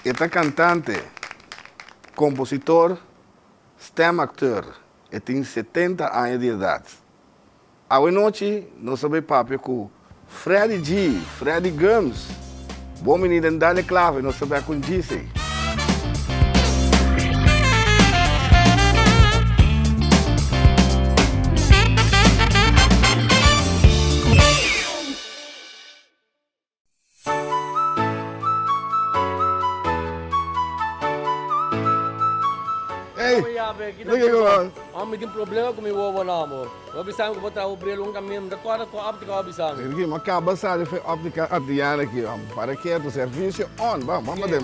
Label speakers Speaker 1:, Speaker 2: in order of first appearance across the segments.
Speaker 1: Este cantante, compositor, stemactor, e tem 70 anos de idade. A noite, nós sabemos papo com Freddie G, Freddie Gums. Bom menino, dá-lhe clave, nós sabemos com Gise.
Speaker 2: Kami din problema kung may wawala mo. Wabisahan ko ba tayo brilong kami, dakwara ko apti ka wabisahan.
Speaker 1: Aqui, mas acaba sabe foi óptica Adriana aqui, para que o serviço on, vamos ver.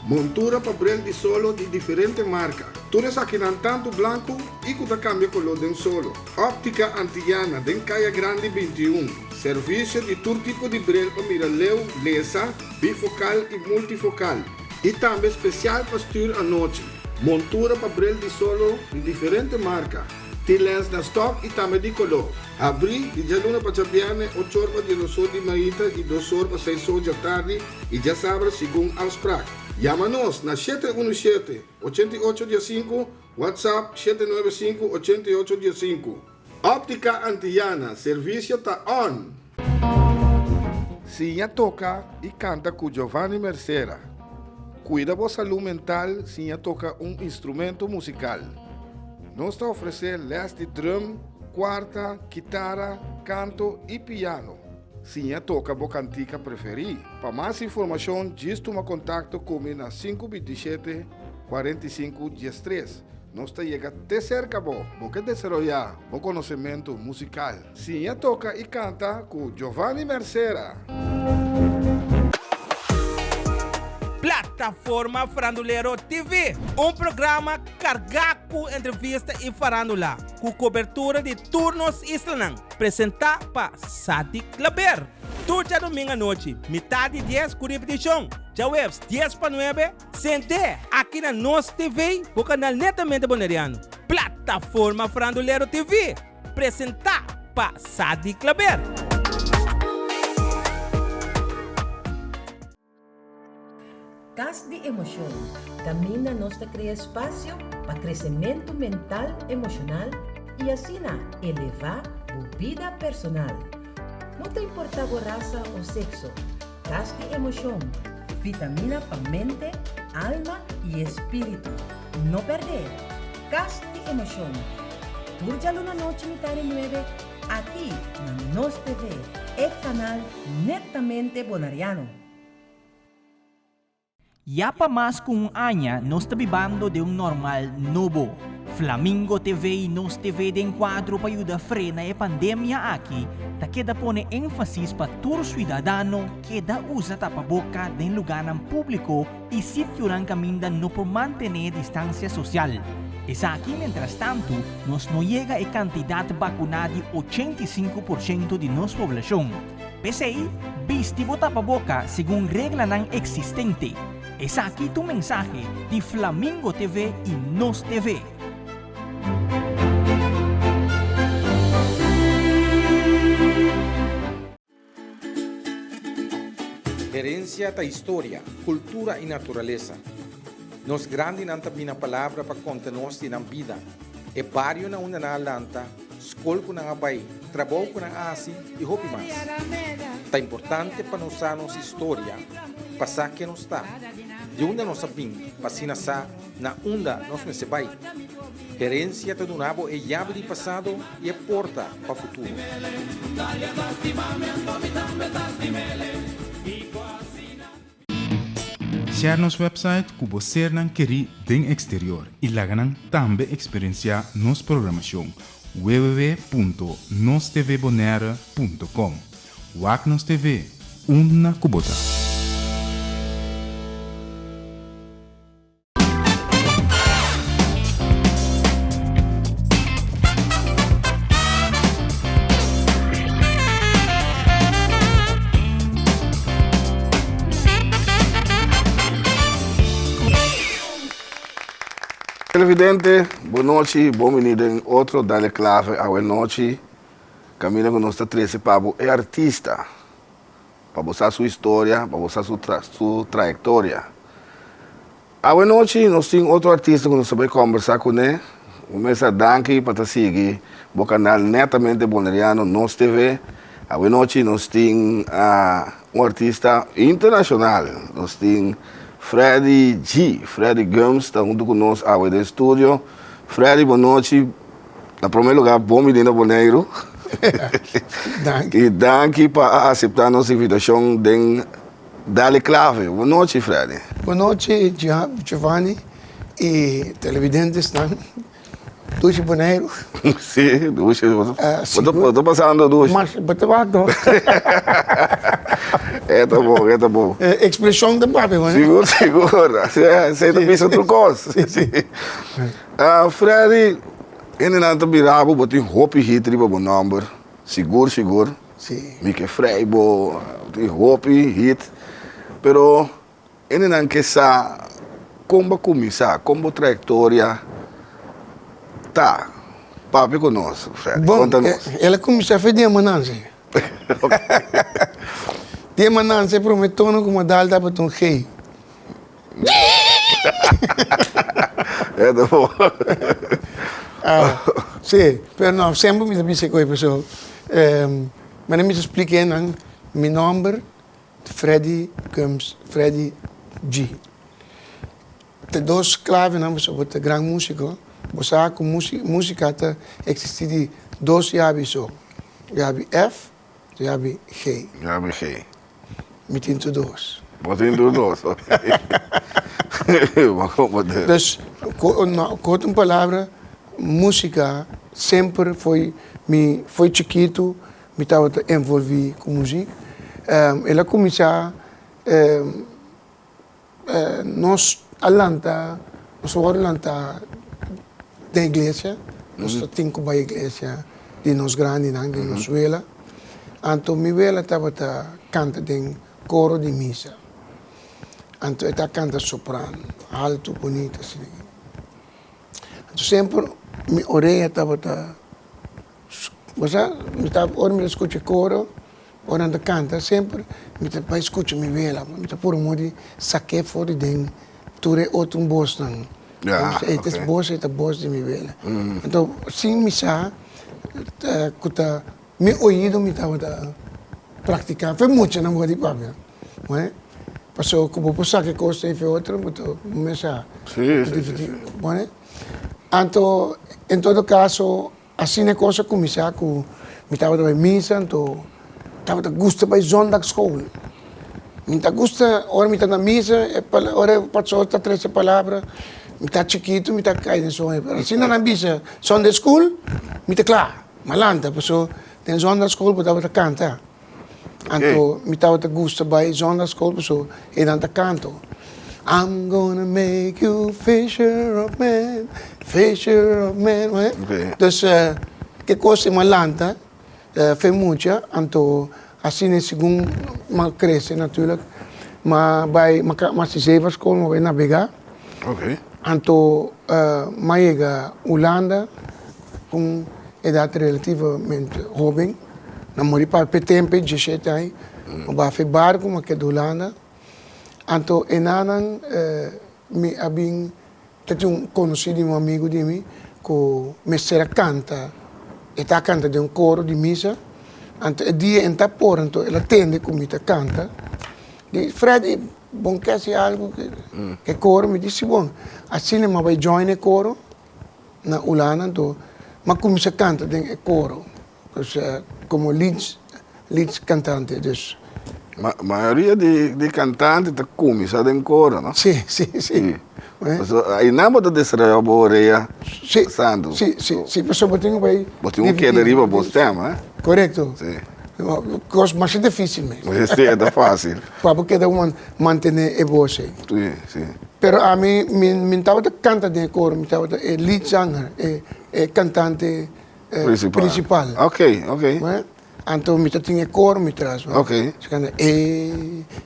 Speaker 1: Montura papel de solo de diferente marca. Tudo isso aqui não tanto branco e que dá cambio color de solo. Óptica Antiana, den Caia Grande 21. Serviço de todo tipo de brilho para miraleu, lesa, bifocal e multifocal. E também especial para estudar à noite. Montura para brilho de solo de diferente marca. Tem lens na stock e também de color. Abri de jaluna para chapiane, 8 horas de 2 horas de manhã e 2 horas para 6 horas da tarde e já sabe segundo Alsprak. Chama-nos na 717-8815, WhatsApp 795-8815. Óptica Antiana, serviço está on. Sinha toca e canta com Giovanni Mercera. Cuida da saúde mental, Sinha toca instrumento musical. Nós está oferecendo les de drum, quarta, guitarra, canto e piano. Sinha toca a cantica preferida. Para mais informação, diz toma contato comigo na 527-45-13. Nós está chegando até cerca, porque desarrollar bom conhecimento musical. Sinha toca e canta com Giovanni Mercera.
Speaker 3: Plataforma Farandulero TV, programa carregado com entrevista e farandula, com cobertura de turnos islanang, apresentado por Sadi Claber. Todo domingo à noite, metade 10 com repetição, já webs 10 para 9, sente aqui na Nos TV, o canal netamente boneriano. Plataforma Farandulero TV, apresentado por Sadi Claber.
Speaker 4: Cas de emoção. Camina nos cria espaço para crescimento mental, emocional e assim elevar a vida personal. Não te importa a raça ou sexo. Cas de emoção. Vitamina para mente, alma e espírito. Não perder. Cas de emoção. Turja luna noite metade 9 aqui na Nos TV, é canal netamente bonariano.
Speaker 3: Ya pa mas kung anya, nos tabibando de normal novo. Flamingo TV e Nos TV de enquadro para ayuda frena e pandemia aqui, ta queda pone énfasis pa tur ciudadano queda usa tapaboca de lugar ng publiko e sitio ng kaminda no por mantener distancia social. Esa aquí, mientras tanto, nos no llega a cantidad vacunada de 85% de nuestra población. Pese ahí, vistivo tapaboca según regla ng existente. Es aquí tu mensaje de Flamingo TV y Nos TV.
Speaker 5: Herencia da história, cultura e natureza. Nos grande também a palavra para contar-nos de vida. É barrio na una na lanta, escola com na abai, trabalho com na asi e hopi mais. Tá importante para nós a nossa história, passar que nos está. De onde nós sabemos, passina sa na onda nós nesse bai. Herência do nabo é chave de passado e é porta para o futuro.
Speaker 6: Share nos website que você não quer den exterior e lá também experienciar nos programação www.nostvbonera.com. Wagnos TV, uma kubota.
Speaker 1: Televidente, boa noite, bom menino em outro, dá-lhe clave, boa noite. Camila com nossa 13 Pabo é artista. para mostrar sua história, para mostrar sua trajetória. A noite nós temos outro artista que nós vamos conversar com ele. Vamos dar para seguir o canal Netamente Boneriano, Nos TV. A noite nós temos artista internacional. Nós temos Freddy G. Freddy Gomes está junto conosco no estúdio. Freddy, boa noite. Em primeiro lugar, bom menino boneiro. E danke por aceitar nossa invitação de Dale Clave. Boa noite, Freddy.
Speaker 7: Boa noite, Giovanni e televidentes. Duas boneiros.
Speaker 1: Sim, duas. Estou passando duas.
Speaker 7: Mas, batabato.
Speaker 1: Tá bom.
Speaker 7: Expressão de papo, né?
Speaker 1: Seguro. Você também é outra coisa.
Speaker 7: Sim.
Speaker 1: Freddy, ele não está virado, botou roupa e hit, riba bom número. Seguro.
Speaker 7: Sim.
Speaker 1: Mique Freibo, roupa e hit. Pero, ele não quer saber como começar, como trajetória. Tá, papo conosco, Freddy.
Speaker 7: Bom,
Speaker 1: Conta-nos.
Speaker 7: ela começou a fazer diamante. Diamante prometeu como dar para um rei.
Speaker 1: Tá bom.
Speaker 7: Sim, mas não, sempre me disse que pessoal. Mas me expliquei, meu nome é Freddy Gomes, Freddy G. Tem duas claves, não, você é grande músico. Você sabe que música existe de dois chaves só. Chave F, chave G.
Speaker 1: Chave G.
Speaker 7: Me tem dois.
Speaker 1: Botem dois, ok.
Speaker 7: Então, com outra palavra, música sempre foi chiquito, me estava envolvido com música. Ela começou nós Atlanta da igreja, nós temos a igreja de nós grande, de nós vela. Então, minha vela estava cantando em coro de missa. Então, ela canta soprano, alto, bonito, assim. Então, sempre, minha orelha estava... Ora me escuta coro, ora ela canta, sempre, me escuta minha vela, me por um modo de saque fora de ture outro voz, não. Esta voz é a voz de minha vela. Então, sim, me sa, meu ouvido me estava praticar. Foi muito, não vou dizer para mim. Mas, passou como passar que coisa e outra, mas começar.
Speaker 1: Sim.
Speaker 7: Então, em todo caso, assim é coisa começar com me estava na missa, então estava gosta para zondagschool. Me gosta, ora me está na missa, ora passou outra três palavras. Me está chiquito, me está caindo sonho. Assim na missa, Sunday school, me está claro, malanta, passou tem Sunday school, para estava cantar. Então, me estava gosta para Sunday school, passou e não está canto. I'm gonna make you fisher of men. Então, que coisa malanta, foi muita, então, assim é segundo, mas cresce, naturalmente, mas se leva a escola, vai navegar.
Speaker 1: Ok.
Speaker 7: Então, mas chega Holanda, com idade relativamente jovem, namorei para o tempo, 17 anos, vai fazer barco, mas que é de Holanda. Então, enanan, me abing, tinha conhecido um amigo de mim, que me será canta, está canta de um coro de missa. Então, o dia em tapor, então, ela atende como está canta. Diz, Freddy, bom que fazer algo que coro, me disse, bom, assim eu vou join o coro na Holanda, então, mas começa a cantar de coro, como lead cantante, dus.
Speaker 1: A maioria de cantantes está começando em coro, não?
Speaker 7: Sim.
Speaker 1: Aí não pode distrair a boreia.
Speaker 7: Sim, pessoal,
Speaker 1: Botem um que deriva bom tema, né?
Speaker 7: Correto.
Speaker 1: Sim.
Speaker 7: Mas é difícil mesmo.
Speaker 1: Mas é fácil.
Speaker 7: Porque dá uma manter a voz.
Speaker 1: Sim.
Speaker 7: Pero a mim, me estava cantando de coro, me estava lead singer, cantante principal.
Speaker 1: Ok.
Speaker 7: Então, me tinha coro, me traz.
Speaker 1: Ok.
Speaker 7: Se canta,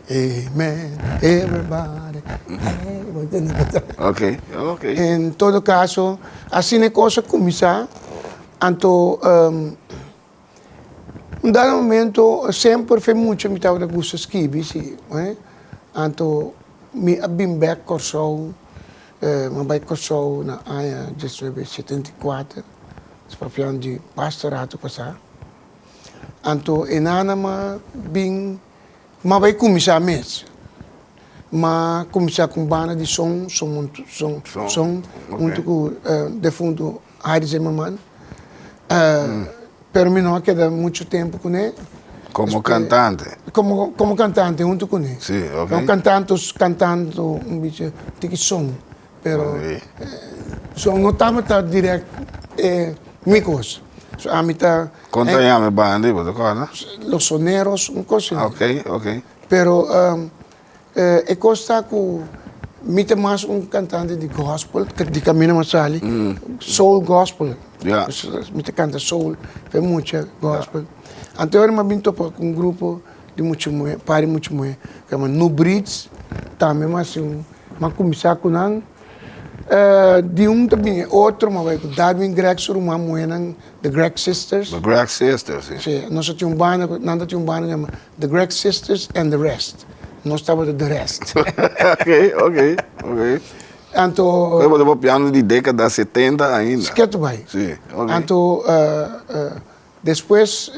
Speaker 7: amen, everybody.
Speaker 1: Ok.
Speaker 7: Em todo caso, assim é coisa começar. Então, Um dado momento, sempre foi muito, me estava de gosto skibi, sim, né? Então, me abim back corso, mas vai corso na área de 74, se papião de pastorato passar. Então, enana ma bem, mas vai começar mesmo. Mas começar com banda de som muito com de fundo Heidi Zimmerman. Pero me não queda muito tempo com ele.
Speaker 1: Como cantante.
Speaker 7: Como cantante, junto com ele.
Speaker 1: Sim, ok.
Speaker 7: Não cantando bicho, tem som. Pero som não estava direto micos. A mitad.
Speaker 1: Quanto é a banda, você conhece?
Speaker 7: Los Soneros, coisa.
Speaker 1: Ok.
Speaker 7: Pero e costa com mita mais cantante de gospel, de Camino Masali, soul gospel.
Speaker 1: Yeah.
Speaker 7: Mita canta soul, faz muita gospel. Anterior me binto com grupo de muito mulher, pare muito mulher, que chama No Brits, também mas começar com de também outro, mas vai com Darwin Gregson, uma mulher The Greg Sisters.
Speaker 1: The Greg Sisters, sim.
Speaker 7: Sim, nós tínhamos nada tinha chama The Greg Sisters and the Rest. Nós estávamos The Rest.
Speaker 1: ok.
Speaker 7: Então,
Speaker 1: Eu vou piano de década 70 ainda.
Speaker 7: esquece vai.
Speaker 1: Sim, ok.
Speaker 7: Então, depois,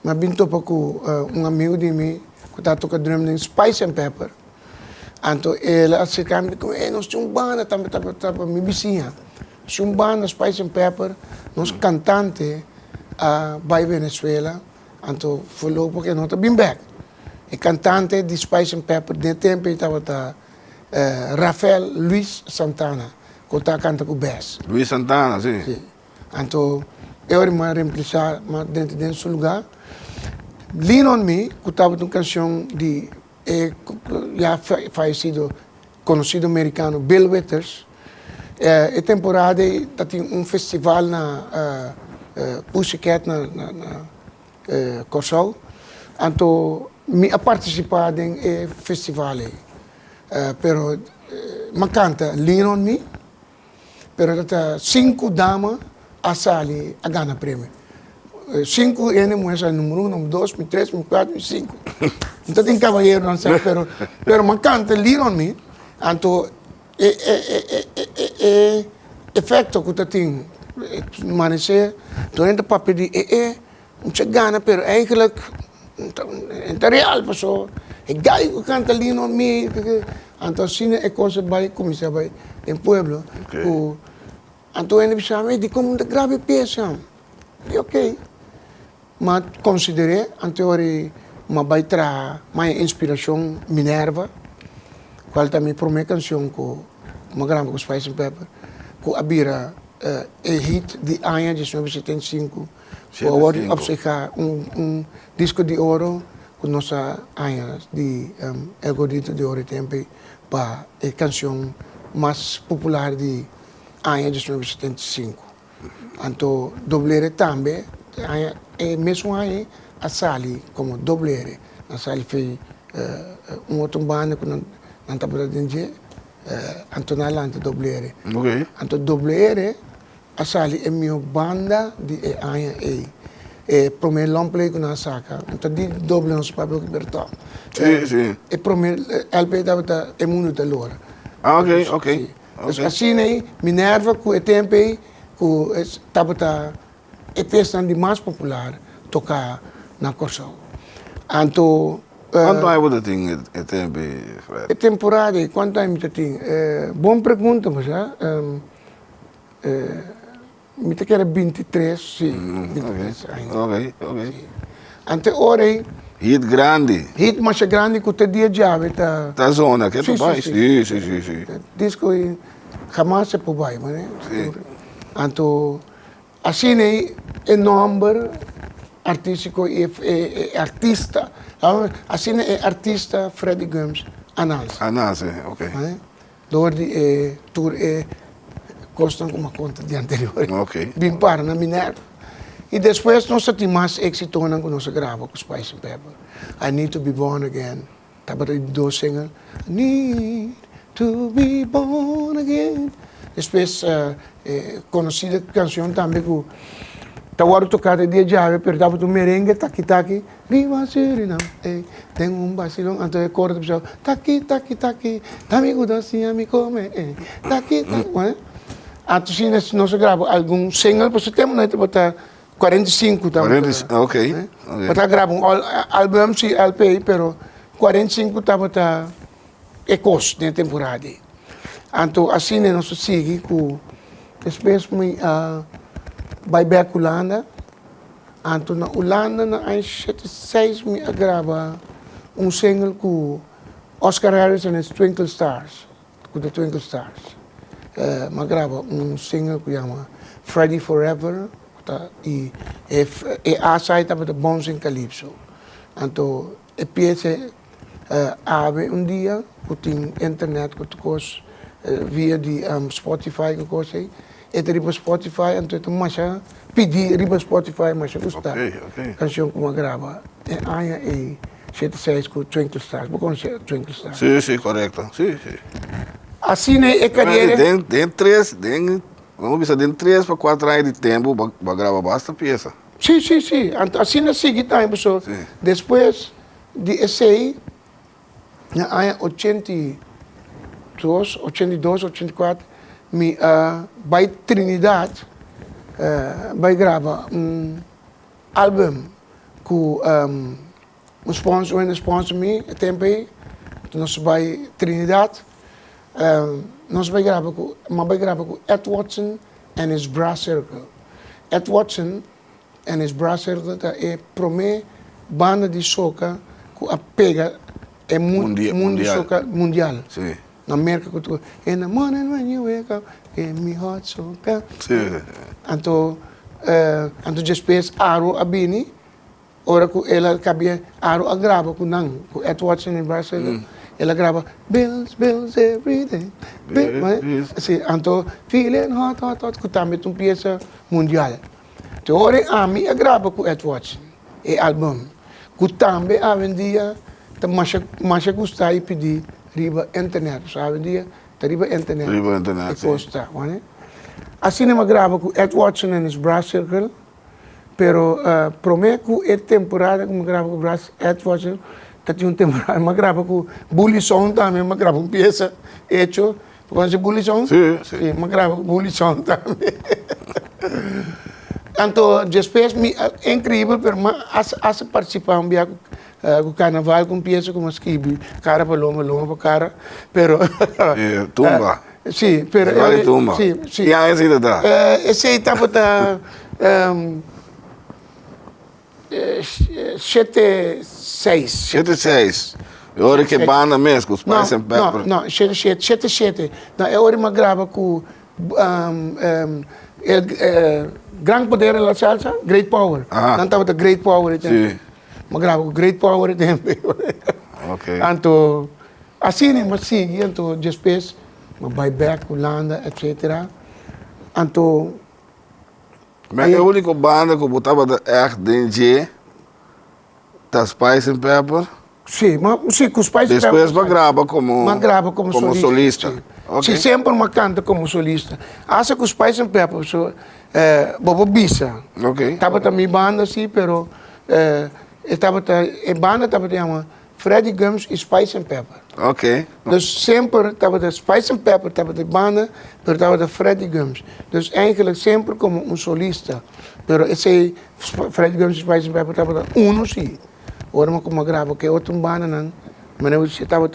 Speaker 7: me binto com amigo de mim que está tocando drum em Spice and Pepper. Então, ele acercava-me com nós tínhamos banda, também me vizinha. Tínhamos banda, Spice and Pepper, nós cantante vai Venezuela. Então, falou porque nós estamos bem back. E cantante de Spice and Pepper, de tempo estava Rafael Luis Santana, que está cantando com o bass.
Speaker 1: Luis Santana, sim.
Speaker 7: Sim. Então, eu me reemplazar dentro desse lugar. Lean on Me, que estava uma canção de já falecido, conhecido americano, Bill Withers. E temporada tinha festival na Pussycat, na Corsol. Então, me participado em festival. Pero me canta Lean on Me, pero 5 damas a sali a ganhar prêmio. 5 mulheres número 1, número 2, número 3, número 4, número 5. Então tem cavalheiro, não sei, pero me canta Lean on Me, então efeito que tem, manecer, durante o papel de não se ganha, pero eigenlijk é real, pessoal. E gai que canta Lean on Me, então assim é coisa vai começar vai em pueblo. Então ele disse de como de grave peça. E ok. Mas considerei anterior uma vai trazer mais inspiração Minerva, qual também para minha canção com uma grande com Spice and Pepper, com a bira hit de Anya de 1975, com award of disco de ouro com nossa Anya de El Gordito de Ouro Tempo para a canção mais popular de Anya de 1975. Então, doblere também, mesmo aí, a Sali como doblere. A Sali fez outro banda que não estava dentro, então na lante doblere. Então, doblere, a Sali é minha banda de Anya para mim, long play que nós saca. Então, de doble nosso papel que bertão.
Speaker 1: Sim.
Speaker 7: E para mim, LP estava em mundo de lora.
Speaker 1: Ok.
Speaker 7: Assim aí, Minerva, com o tempo aí, que estava a peça de mais popular tocar na Corsol. Então,
Speaker 1: quanto tempo você tem o tempo, Fred?
Speaker 7: A temporada, quanto tempo você tem? Boa pergunta, mas me te era 23, sim. 23 ainda.
Speaker 1: Ok.
Speaker 7: Ante ora aí,
Speaker 1: Hit grande.
Speaker 7: hit mais grande que o dia de ave, tá?
Speaker 1: Da zona, que tu vai?
Speaker 7: Sim.
Speaker 1: Sim.
Speaker 7: Disco aí, jamais se pode vai, né?
Speaker 1: Sim.
Speaker 7: Então, assim aí, é nome artístico e artista, assim é artista Freddie Gomes, Anansi.
Speaker 1: Anansi, ok.
Speaker 7: Door de tour costam como a conta de anterior.
Speaker 1: Ok.
Speaker 7: Bem para na Minerva. E depois nós temos mais êxito quando nós gravamos com Spice and Pepper. I Need to Be Born Again. Estava de 2 singles. I Need to Be Born Again. Depois, conhecida canção também com Tawaro tocado dia jave, pero tava tu merengue, taki, viva Suriname, tenho vacilão, então é corda, pessoal, taki, amigo doce, amigo come, taki, né? Então, se nós gravamos algum single, por tempo, nós botar 45, tá?
Speaker 1: 45, ok.
Speaker 7: Botar grava álbum, sim, LP, pero 45 tá botar ecos na temporada. Então, assim, nós seguimos com, depois, vai back Holanda. Então, na Holanda, na 76, me grava single com Oscar Harrison e Twinkle Stars. Com The Twinkle Stars. Me grava single que chama Freddy Forever. E a site estava de Bones em Calypso. Então, eu pensei, dia, que tinha internet, que eu via de Spotify, que eu gostei. E riba Spotify, então eu pedi riba Spotify, mas eu gostava. Canção que eu grava. E aí, e 76 com Twinkle Stars. Vou conhecer Twinkle Stars.
Speaker 1: Sim, correto. Sim.
Speaker 7: Assim, é carreira.
Speaker 1: Vamos ver, tem 3 para 4 anos de tempo para gravar basta peça.
Speaker 7: Sim. Então, assim, na seguinte tempo, depois de esse na ano 82, 84, me vai Trinidad, vai gravar álbum com sponsor me, tempo aí, nós vai Trinidad, nós vai gravar com Ed Watson and his Brass Circle. Ed Watson and his Brass Circle é a primeira banda de soca que pega é mundo de soca mundial.
Speaker 1: Sim.
Speaker 7: Na América, in the morning when you wake up, give me hot soca.
Speaker 1: Sim.
Speaker 7: Então, depois Aro Abini, ora que ela cabia Aro a grava com Ed Watson and Brass Circle. Ela grava bills every day. Sim, então, feeling hot, que também é uma peça mundial. Então, ora a mim grava com Ed Watson, e álbum. Que também, a vendia, mais gostar e pedir riba internet. So, a vendia, riba internet. E custa, né? Assim, eu grava com Ed Watson and his Brass Circle, pero, prometo que é temporada que eu gravo com Ed Watson, tinha temporada, eu gravo com Bully Song também, eu gravo uma peça hecha, conhece Bully Song?
Speaker 1: Sim.
Speaker 7: Eu gravo com Bully Song também. Então, depois, é incrível, mas a participar um dia com o carnaval, com peça como esquibi, cara para loma para cara, pero...
Speaker 1: Tumba.
Speaker 7: Sim, pero...
Speaker 1: Vale tumba.
Speaker 7: Sim.
Speaker 1: E aí, esse está?
Speaker 7: Esse estava...
Speaker 1: 76. É hora que banda mesmo, os pais sempre...
Speaker 7: Não, 77. Não, é hora que eu gravo com Gran Poder da Salsa, Great Power. Não estava de Great Power.
Speaker 1: Sim.
Speaker 7: Eu gravo com Great Power também.
Speaker 1: Ok.
Speaker 7: Então, assim, mas sigo, então, depois, eu vou back, Holanda, etc. Então...
Speaker 1: Mas a única banda que eu botava echt DJ, das Spice and Pepper.
Speaker 7: Sim, com os pais...
Speaker 1: Depois vai gravar como solista.
Speaker 7: Okay. Sim, sempre uma canta como solista. Acho que os pais and Pepper, Bobo Bisa.
Speaker 1: Ok.
Speaker 7: Estava também banda, sim, pero... a banda estava chamando Freddie Gums e Spice and Pepper.
Speaker 1: Ok.
Speaker 7: Dus sempre estava de Spice and Pepper, estava de banda, pero estava de Freddie Gums. Dus eigenlijk sempre como solista. Pero esse Freddie Gums e Spice and Pepper estava de sim. Ora, como grava, que outra banda, não. Mas eu estava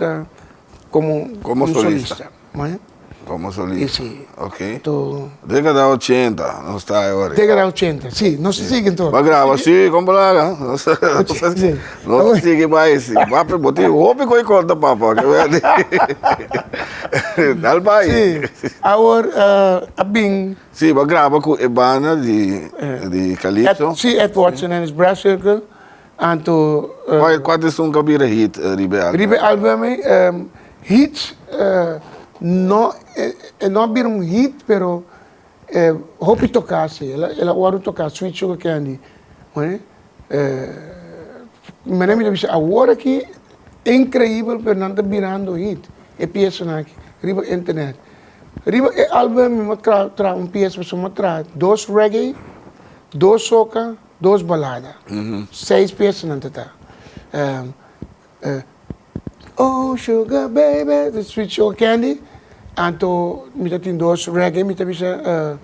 Speaker 7: como solista. Mas,
Speaker 1: como solista.
Speaker 7: Sim.
Speaker 1: Ok.
Speaker 7: Então,
Speaker 1: década de 80, não está agora.
Speaker 7: Década de 80, sim. Não se sigue então.
Speaker 1: Vai gravar, sim, como lá. Não se sigue mais. Vai para botar roupa e conta, papai. Dá o pai.
Speaker 7: Sim. Agora, a Bing.
Speaker 1: Sim, vai gravar com a banda de Calypso.
Speaker 7: Sim, Ed Watson and his Brass Circle. Então...
Speaker 1: Quais são que vira hit, Ribe Album?
Speaker 7: Ribe Album, hits... não vira hit, pero hope tocasse. Ela ouve tocar Sweet Sugar Candy. Mas me disse, agora que é incrível, pero não está virando hit. É peça aqui, riba internet. Riba álbum, me traz peça, mas me traz 2 reggae, 2 soca, 2 balada. 6 peças não tá. Oh, sugar baby, the sweet sugar candy. Anto, mita tem 2 reggae, mita bisa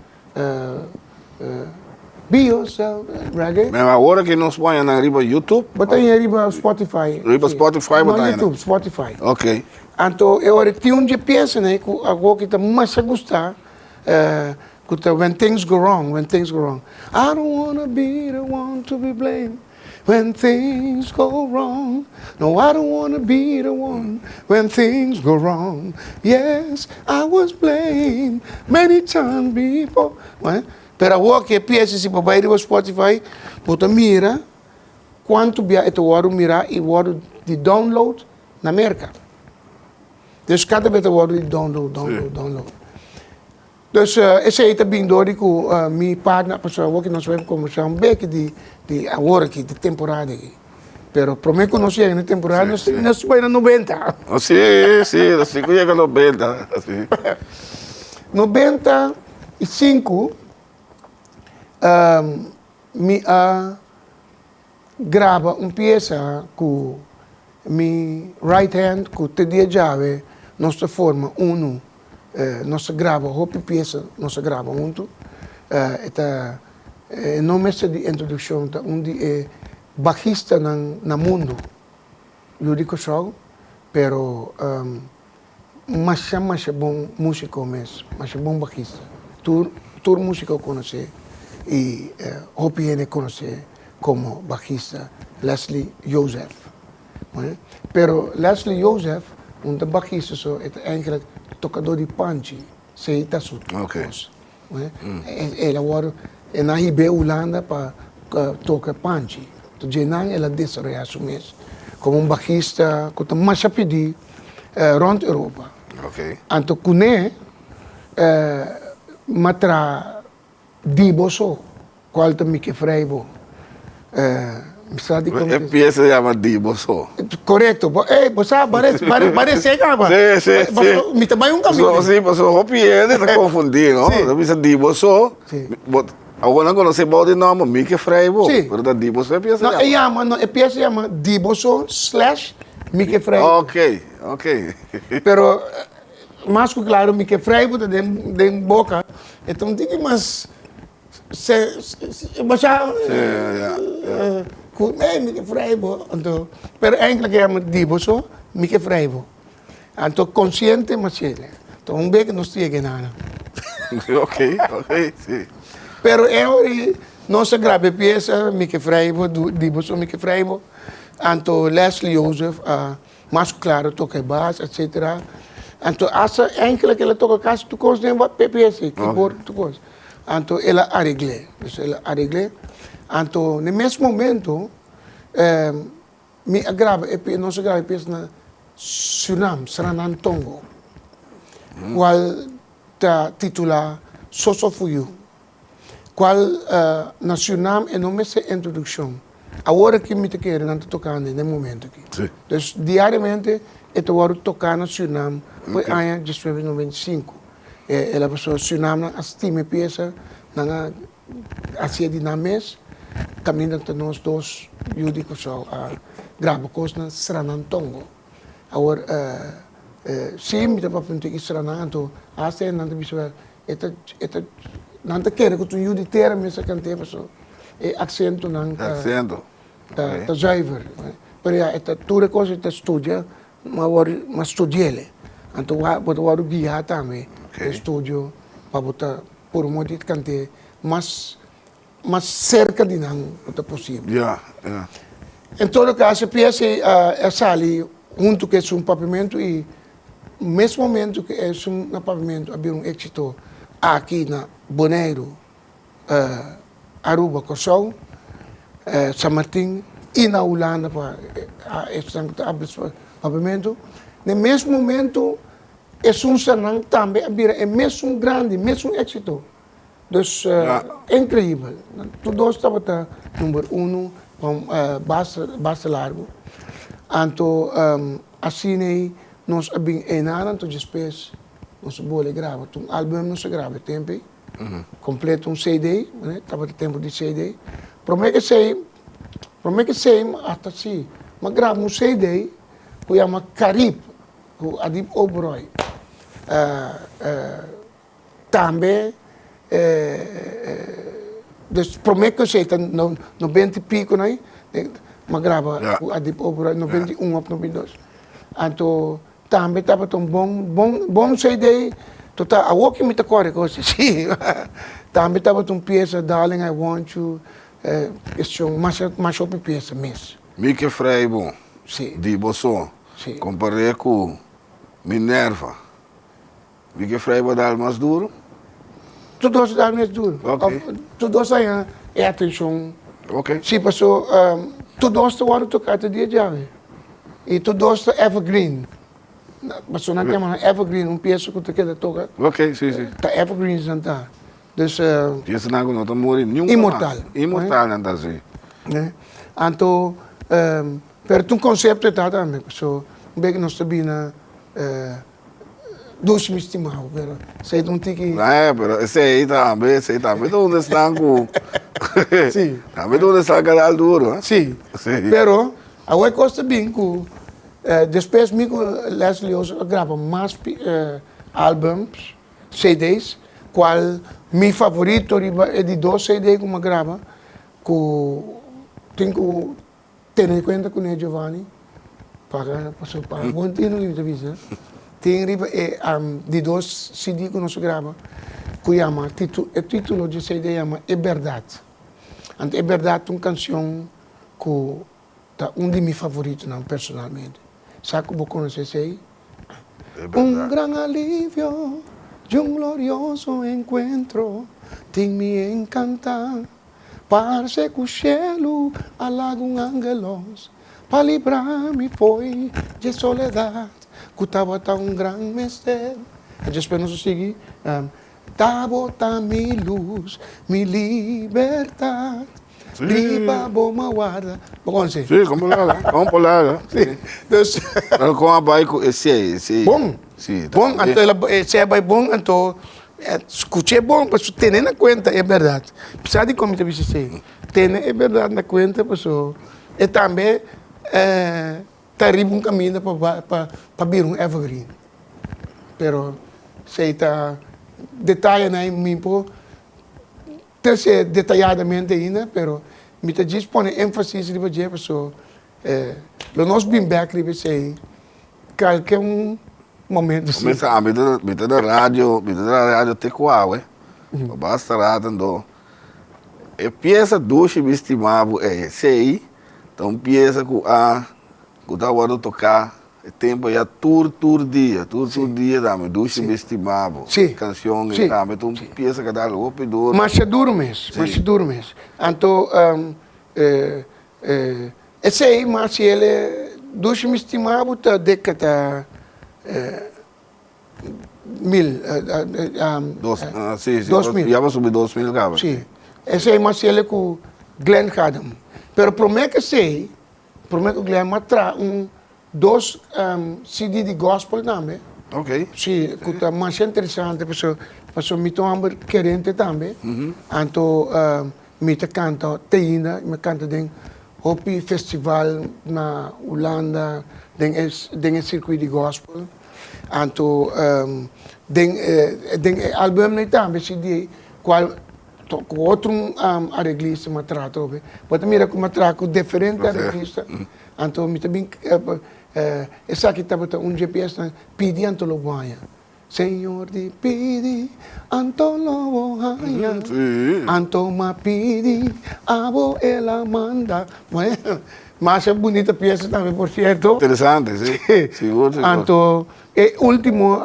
Speaker 7: be yourself, reggae.
Speaker 1: Mas agora que nós põe na riba YouTube?
Speaker 7: Bota aí riba Spotify.
Speaker 1: Riba Spotify,
Speaker 7: Não,
Speaker 1: bota aí,
Speaker 7: YouTube, Spotify.
Speaker 1: Ok.
Speaker 7: Então, eu tinha um de peça, né, que agora que tá mais a gostar, que when things go wrong, I don't wanna be the one to be blamed. When things go wrong, no, I don't wanna be the one when things go wrong. Yes, I was blamed many times before. Pero agora que peça se papai do Spotify, bota mira quanto bia é o hora mirar e o hora de download na América. Dus cada vez eu de download. Dus esse aí também dori com minha partner, pessoal que nós vamos começar um beco de agora aqui, de temporada aqui. Pero prometo que nós chegamos na temporada, nós vamos na 90.
Speaker 1: Sim, nós chegamos a 90.
Speaker 7: 95, me grava uma peça com mi right hand, com te dia chave, nós forma nós grava hopi peça, nós grava junto. Não me sei de introdução, onde baixista na mundo, eu digo só, pero mas bom músico mesmo, mas bom baixista. Todo músico conhece e hopi ele conhece como baixista Leslie Joseph. Pero Leslie Joseph, um baixista é eigenlijk tocador de panchi, se está su voz. Ele agora na IB Holanda para tocar panchi. Então, Jenan ela desarrolla mês como baixista que tem mais a pedir rond Europa. Então, Cune matra diboso, qual também que freibo.
Speaker 1: A peça se chama Diboso.
Speaker 7: Correto. Você parece que
Speaker 1: Sim.
Speaker 7: Me também um caminho.
Speaker 1: Sim, mas o hopi ele está confundindo, não? Não precisa Diboso. Agora não conhece o nome, Mickey Freibo. Mas a Diboso é peça.
Speaker 7: Não, a peça se chama Diboso / Mickey Freibo.
Speaker 1: Ok.
Speaker 7: Pero, mais que claro, Mickey Freibo tem boca. Então, tem que mais... Mickey Freibo. Pero eigenlijk é Diboso, Mickey Freibo. Então, consciente, mas ele. Então, um beco não chega nada.
Speaker 1: Ok, sim.
Speaker 7: Pero nós grava peça, Mickey Freibo, Diboso, Mickey Freibo. Então, Leslie Joseph, mais claro, toca baixo, etc. Então, eigenlijk ela toca caso, tu consegue peça, keyboard, tu consegue. Então, ela arregle. Então, no mesmo momento, nós grava peça na Suriname, Sranantongo, qual está titulada Soso Fuyu, qual na Suriname é nome de introdução. Agora que me quero não estou tocando no momento aqui. Então, diariamente, eu estou tocando na Suriname, foi em 1995. Ela passou Suriname, estima peça, assim de mês, caminhando entre nós dois, eu digo só, grava coisas na Sranantongo. Agora, sim, me estava perguntando que Sranantongo, assim, não te quero que tu eu de terra, mas que não tem acento não tá zuiver. Pero tudo coisa que estudia, mas estudiele. Então, vou guiar também, estudio para botar por um modo de cantar mais cerca de não possível. Em todo caso, a peça sale junto com um pavimento e no mesmo momento que é um pavimento havia um êxito aqui na Bonaire, Aruba, Corsão, São Martin e na Holanda para o pavimento. No mesmo momento, é sanang também havia mesmo grande, mesmo êxito. Dus incrível. Tudo estava número 1, basta largo. Então, assim, nós abrimos então depois nós boleh grava. Um álbum não se grava tempo. completo um CD, né? Tava no tempo de CD. Promete que sei, até assim, mas grava um CD, que chama Carib, o Adib Oberoi. Também, promete que sei, no 90 e pico, né? Mas grava o Adib Oberoi, 91 ou 92. Então, também estava um bom CD. Tota, a walk me corre coisa, sim. Também estava peça, Darling, I Want You, este mais outra peça mesmo.
Speaker 1: Mieke Frey bom.
Speaker 7: Sim.
Speaker 1: De Bosso.
Speaker 7: Sim.
Speaker 1: Comparei com Minerva. Mieke Frey vai dar mais duro?
Speaker 7: Tudo isso dá mais duro.
Speaker 1: Ok.
Speaker 7: Tudo isso aí é atenção.
Speaker 1: Ok.
Speaker 7: Sim, passou, tudo isso agora tocar até dia de hoje. E tudo isso Evergreen. Passou na tema Evergreen, peça que tu quer tocar.
Speaker 1: Ok, sim.
Speaker 7: Tá Evergreen não tá. Dus,
Speaker 1: Peça não, não está morrendo.
Speaker 7: Imortal.
Speaker 1: Imortal, não está assim.
Speaker 7: né? Então, per um conceito é também, so, bem que nós também dois me estimamos, pero sei não tem que.
Speaker 1: Pero esse aí também, onde está com.
Speaker 7: Sim.
Speaker 1: Também onde está cada duro, hein?
Speaker 7: Sim.
Speaker 1: Sim.
Speaker 7: Pero a outra coisa bem que depois me Leslie grava mais álbuns, CDs, qual meu favorito é de 2 CDs que eu grava, que tenho que ter em conta com o Giovanni, para continuar a entrevista. Tem de 2 CD que nós grava, que chama, o título de CD chama É Verdade. É Verdade, uma canção que é um de meus favoritos, não, personalmente. Sabe como conhecer isso aí? Gran alivio de glorioso encuentro tem me encanta. Parece que o cielo halaga ángelos para livrar-me foi de soledade que estava tão grande mistério. A gente espera nos seguir. Tava mi luz, mi liberdade.
Speaker 1: Sí.
Speaker 7: Viva Boma Guarda. ¿Cómo se?
Speaker 1: Sí, vamos lá.
Speaker 7: Sí. Entonces,
Speaker 1: Pero com a baico, esse.
Speaker 7: bom.
Speaker 1: Sim.
Speaker 7: Bom, então, se é bom, então, escutei bom, para ter na conta, é verdade. Precisa de como te disse, ter é verdade na conta, pessoal. E também, tá arriba um caminho para abrir um evergreen. Pero, se está detalhe, né, mimpo, terceiro detalhadamente ainda, pero me te diz põe ênfase de você, pessoal. O nosso bimback, ele sei, qualquer momento.
Speaker 1: Começa a meter da rádio Tecoau, basta lá, então. E peça doce me estimava, sei, então peça que tá hora tocar, tempo já tour dia também, doce me estimava, canção e também, então peça que dá o pedor.
Speaker 7: Mas é duro mesmo. Então, esse aí, mas ele, doce me estimava, tá década
Speaker 1: 2000. Já vai subir 2000, cara.
Speaker 7: Sim. Esse aí, mas ele com Glenn Haddam. Pero prometo que Glenn matra dois CD de gospel também.
Speaker 1: Ok.
Speaker 7: Sim, que é mais interessante, porque me tomo querente também. Então, me canta ainda, me canta em Hopi Festival na Holanda, em circuito de gospel. Então, tem álbum também, CD, qual outro arreglista me trata, mas também me trata diferente arreglista. Então, me também essa aqui estava GPS pedi antologia. Senhor de pedi antologia. Anto ma pedi abo ela manda. Mas é bonita peça também, por certo.
Speaker 1: Interessante, sim. Seguro.
Speaker 7: Então, o último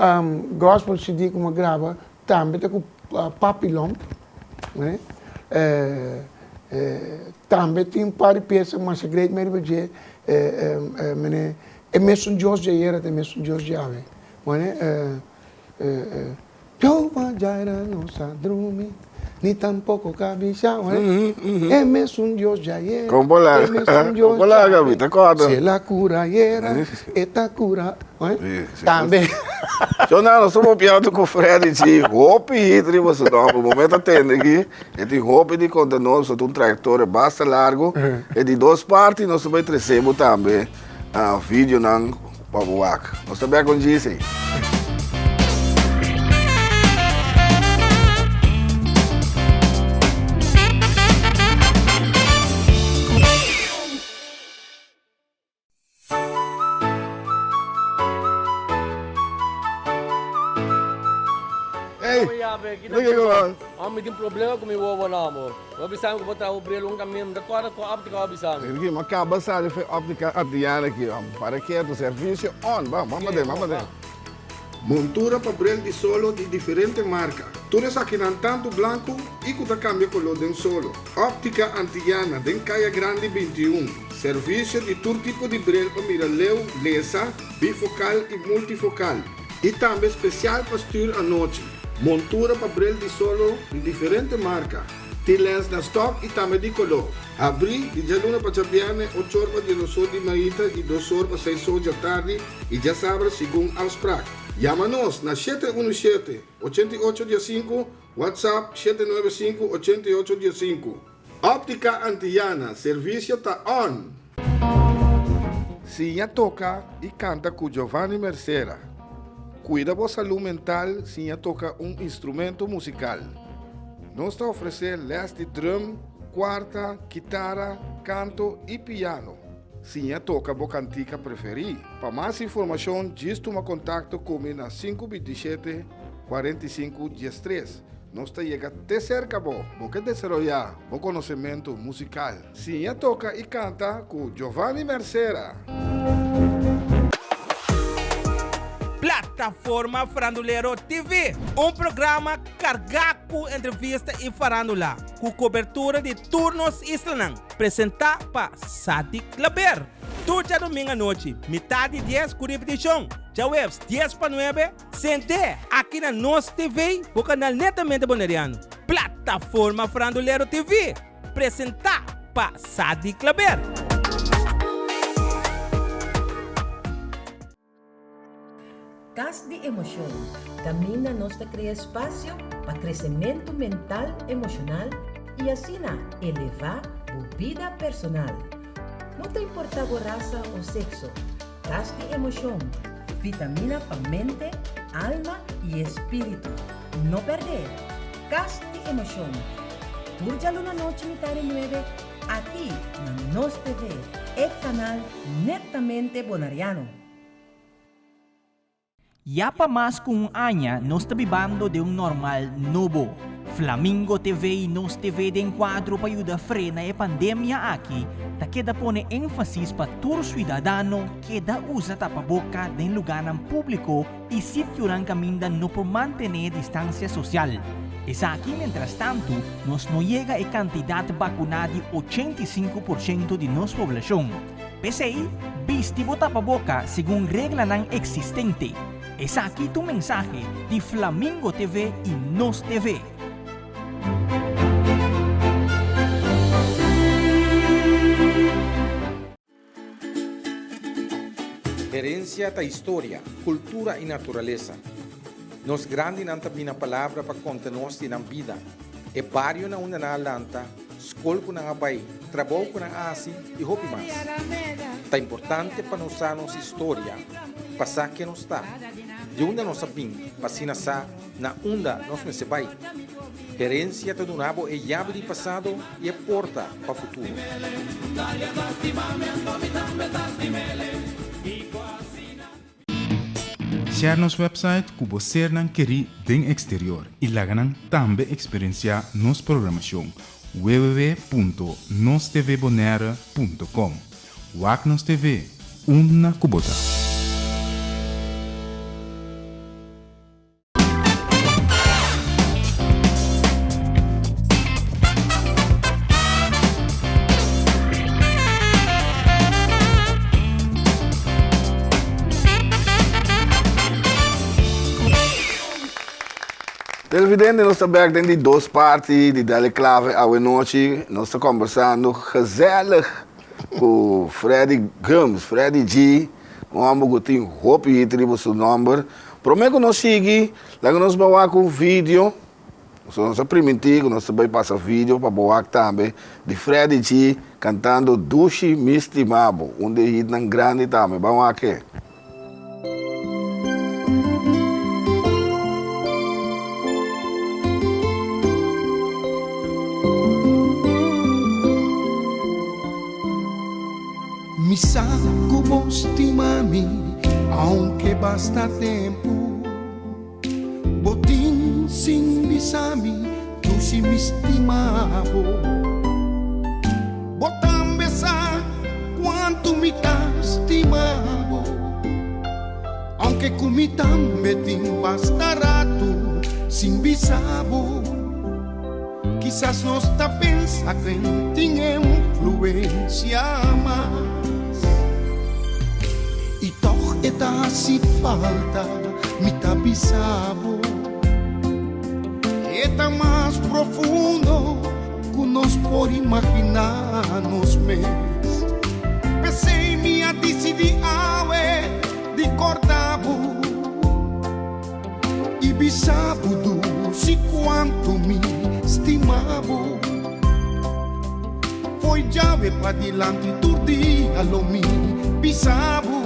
Speaker 7: gospel CD que eu grava também tem com Papillon, né? Também tem um par de peças, mas é grande merveja. É mesmo Deus já era, é mesmo Deus já é. Jehová Jaira não sadrumi, ni tampouco cabisha. É mesmo Deus já era.
Speaker 1: Como lá, Gabi, te acorda?
Speaker 7: Se la cura era, esta cura. Também.
Speaker 1: Então, nós estamos piando com o Fred de roupa e hidri, você dá um momento atende aqui, e de roupa e de contenor, só um trajetória basta largo, e de duas partes, nós também recebemos também vídeo não para o WAC. Nós também com isso.
Speaker 2: Kami tem problema com o ovo na amor. Eu avisava que botar o brilho um caminho da tua óptica avisava.
Speaker 1: Aqui, mas acaba de fazer óptica Adriana aqui, para que o serviço on, vamos ver. Montura para brilho de solo de diferentes marcas. Todas aqui não tanto branco e que cambia color de solo. Óptica Antiana, de Caia Grande 21. Serviço de todo tipo de brilho para miraleu, lesa, bifocal e multifocal. E também especial para estudar à noite. Montura para brilho de solo de diferentes marcas. Tem lens na stock e também de color. Abri e já luna para chapiane, 8 horas de 2 horas de manhã e 2 horas para 6 horas da tarde. E já sabe, segundo Alsprak. Llama-nos na 717-8815, WhatsApp 795-8815. Óptica Antiana, serviço está on. Sinha toca e canta com Giovanni Mercera. Cuida da saúde mental, Sinha toca instrumento musical. Nós está oferecendo les de drum, quarta, guitarra, canto e piano. Sinha toca a cantica preferida. Para mais informação, diz toma contato comigo na 527-45-13. Nós está chegando até cerca, porque desarrollar o conhecimento musical. Sinha toca e canta com Giovanni Mercera.
Speaker 8: Plataforma Farandulero TV, programa carregado com entrevista e farandula, com cobertura de turnos islanang, apresentado para Sadik Laber. Todo domingo à noite, metade de 10 com repetição, já webs 10 para 9, sente aqui na nossa TV, o canal netamente boneriano. Plataforma Farandulero TV, apresentado para Sadik Laber.
Speaker 4: Cas de Emoção. Camina nossa cria espaço para crescimento mental, emocional e assim elevar a vida personal. Não te importa a raça ou sexo. Cas de Emoção. Vitamina para mente, alma e espírito. Não perder. Cas de Emoção. Turjalo na noite metade 9 aqui na Nos TV, o canal netamente bonariano.
Speaker 3: Ya pa más kung anya, nos tabibando de normal novo. Flamingo TV e Nos TV de enquadro para ayuda frena a pandemia aqui, ta queda pone énfasis pa tur ciudadano queda usa tapaboca de lugar ng publiko e sitio ng kaminda no por mantener distancia social. Es aquí, mientras tanto, nos no llega a cantidad vacunada de 85% de nuestra población. Pese ahí, vistivo tapaboca según regla ng existente. Es aquí tu mensaje de Flamingo TV y Nos TV.
Speaker 5: Herencia da história, cultura e natureza. Nos grande nantabina palavra para conta-nos de vida. E barrio na una na lanta, escola com na abai, trabalho com na asi e roupa mais. Tá importante para nós a nossa história, passar que nos está. De onde nós sabemos, passina sa, na onda nós me sebai. Herência do nabo é chave de passado e é porta para o futuro.
Speaker 6: Share nos website que você não quer den exterior e lá ganham também experienciar nos programação www.nostvbonera.com. WAC Nos TV, una kubota.
Speaker 1: Televidente, nós estamos dentro de duas partes de Dale Clave à noite. Nós estamos conversando gezellig com Freddy G, Amo que tem hope e tribo seu number. Prometo nós seguir, lá que nós vamos com vídeo. Nós primitivo, nós também passa vídeo para boar também de Freddy G cantando Dushi Misti Mabo, onde hit nang grande também. Vamos aqui.
Speaker 9: Mi saco mami, aunque basta tempo. Botin sin bisami, tu si mi estimavo. Botan besa quanto mi estimavo. Aunque kumitan betin bastará tu sin bisabo. Quizás no está pensa que tiene influencia más. Y toch eta si falta mi bisabo. Eta más profundo que nos por imaginarnos mes. Pensei minha decidi awe di cordavo. E bisabo do si quanto mi estimavo. Foi llave pa' dilante turdi lo mi bisabo.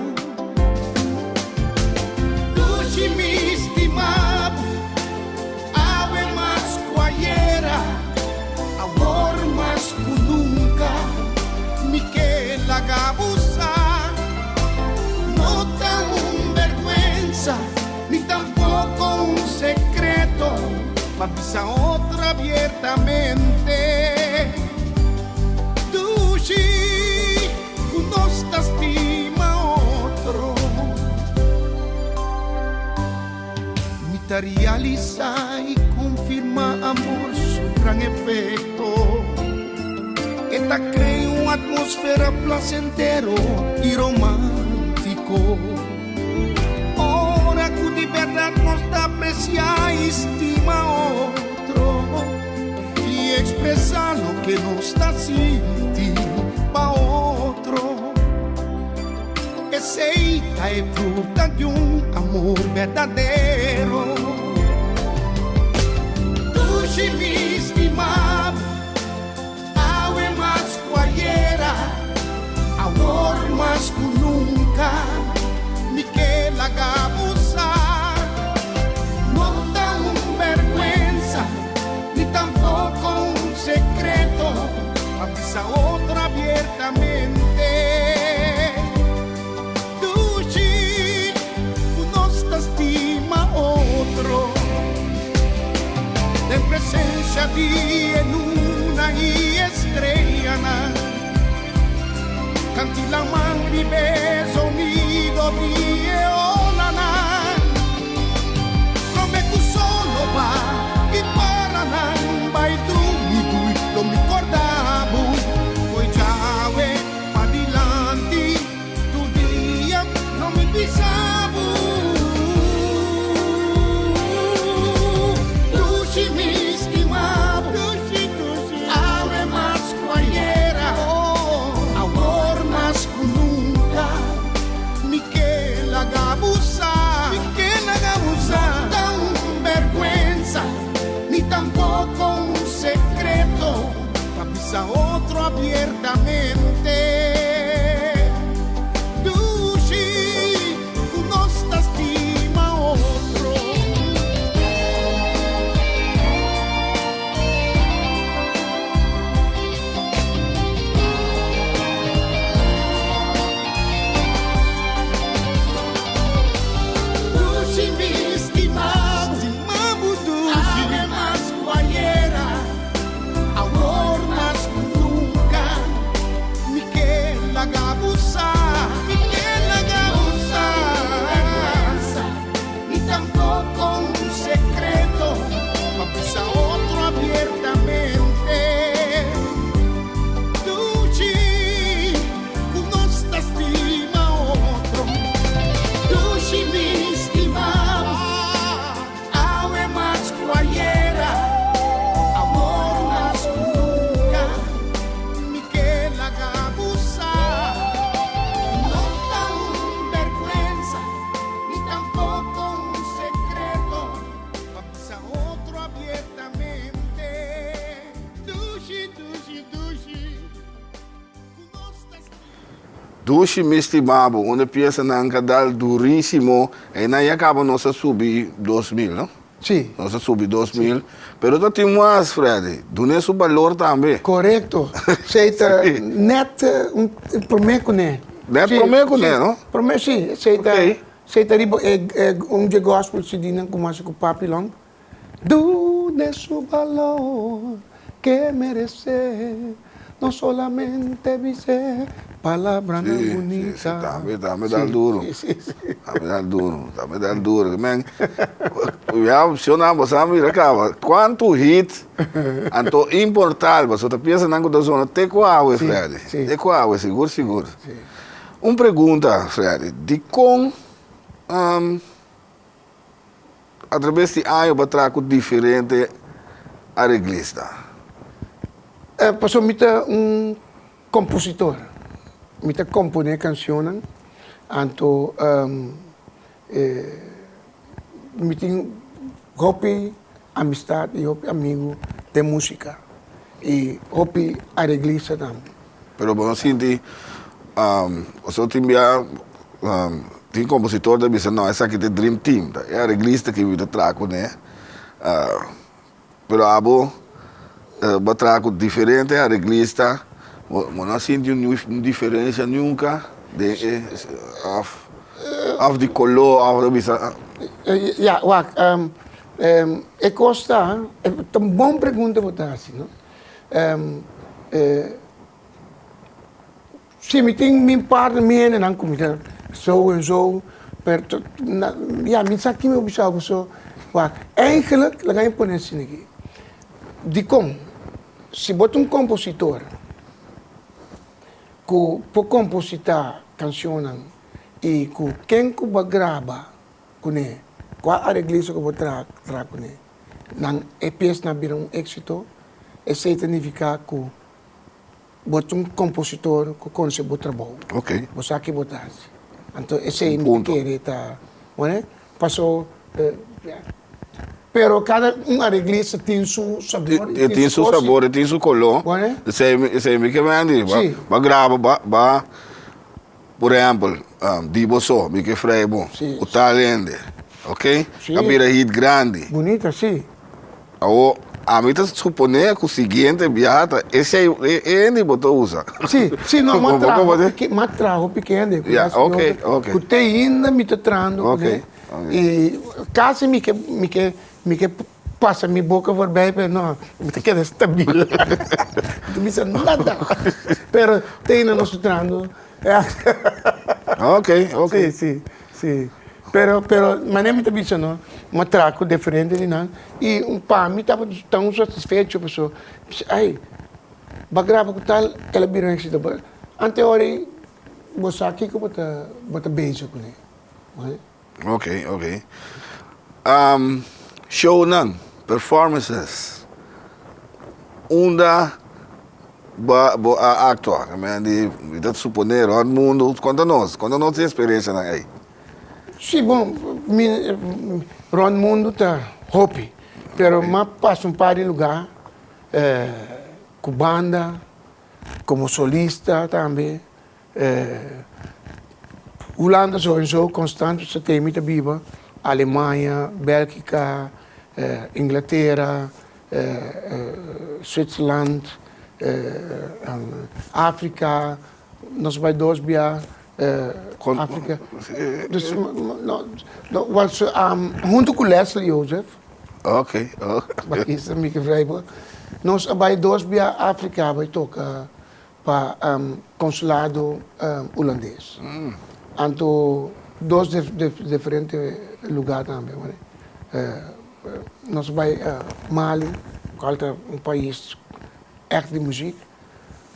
Speaker 9: Tu mi estimavo, ave más cuayera, amor más que nunca, mi que la gabusa. No tan vergüenza, ni tampoco un secreto, ma avisa otra abiertamente. Dushi, no te estima otro. Mi te realiza y confirma amor su gran efecto. Esta crea una atmósfera placentero y romántico. Ahora que de verdad nos da apreciar y estima otro y expresa lo que nos da sintiendo pa' otro. Esa es fruta de un amor verdadero. Tú si mi estimado, ave más cuayera, amor más que nunca, ni que la gabusa. No da un vergüenza, ni tampoco un secreto, avisa otra abiertamente. Dushi, no te estima otro. En presencia di en luna y estrella, canti la mangri beso nido di eolana. Come tu solo va y para nan vai drumi tui lo mi cordavo. Poi llave pa' dilanti tu dia non mi pisavo. Dushi mi estimavo, ave más cuayera, amor más que nunca, mi que la gaba.
Speaker 1: Dushi misti babo, onde pieza nanca dal duríssimo, e na acaba nossa subir 2.000, não?
Speaker 7: Sim.
Speaker 1: Nossa subir 2.000, pero tu tem mais, Freddy, do seu valor também.
Speaker 7: Correto. Seita
Speaker 1: Sim.
Speaker 7: net promeco né.
Speaker 1: Net promeco né, não?
Speaker 7: Promeco sim. Seita
Speaker 1: Ok.
Speaker 7: seita ribo de gospel se dina começa com papilão. Do su valor que merece, não solamente dizer palavra não bonita.
Speaker 1: Também dá duro. Também dá duro. Man, já funcionamos, sabe, acaba. Quanto hit, anto importar, você tá pensando na coisa zona, te qual, Freddy? Te qual, seguro. Pergunta, Freddy, de como, através de ano, batraco diferente arreglista?
Speaker 7: Passou mita compositor. Mita compone canciones, anto miting hopi amistad e hopi amigo de música e hopi arreglista também.
Speaker 1: Pero bueno, sinti, você tem compositor que diz, não, essa aqui é Dream Team, é arreglista que eu trago, né? Pero abo, batraco diferente, arreglista, não sinto uma diferença nunca of de color, of de
Speaker 7: Ja, wacht. Ik costa, het is een boa pergunta para você, não? Se me tem minha parte minha, não comida, zo en zo, perto, ja, me sabe que me observa zo, wacht. Eigenlijk, laat ik poner assim aqui. De como, se bota compositor, que pode compositar canções e que quem que vai gravar com ele, qual arreglista que vai trazer com ele, não é peça na vira êxito, isso significa que bota compositor que consegue o trabalho.
Speaker 1: Ok.
Speaker 7: Você aqui botar. Então, esse é o que ele está, né? Passou. Pero cada arreglista tem seu sabor.
Speaker 1: Tem seu sabor, tem seu color. Sei que vende. Vai gravar, por exemplo, Dibo So, que é bom. O talento, ok? A vira hit grande.
Speaker 7: Bonita, sim.
Speaker 1: A mim está supondo que o seguinte viata, esse é ele botou usa.
Speaker 7: Sim, não, mas trago pequeno.
Speaker 1: Ok.
Speaker 7: Que tem ainda me tratando, né? E quase me que passa minha boca por bem, mas não, me queda estável. Não me sabe nada. Pero tem no nosso trando.
Speaker 1: Ok.
Speaker 7: Sim. Pero mas nem me tá pensando, um trago diferente de nada. E para mim estava tão satisfeito, pessoal. Ai, vai gravar com tal, ela virou êxito. Ante hora, você aqui que bota beijo com ele.
Speaker 1: Ok. Show não, performances. Unda a actuar, de dat suponer, o mundo, conta-nos a experiência aí.
Speaker 7: Sim, bom, o mundo está hopi, pero mas passa par de lugar, com banda, como solista também. Holanda sowieso constante, você tem muita viva. Alemanha, Bélgica, Inglaterra, Zwitserland, África, nós vamos 2 via África. Dus, junto com Leslie Joseph.
Speaker 1: Ok.
Speaker 7: Mas isso é muito vrij. Nós vamos 2 via África, vai tocar para consulado holandês. Anto 2 diferentes lugares também. Nós vamos Mali, que é país echt de música,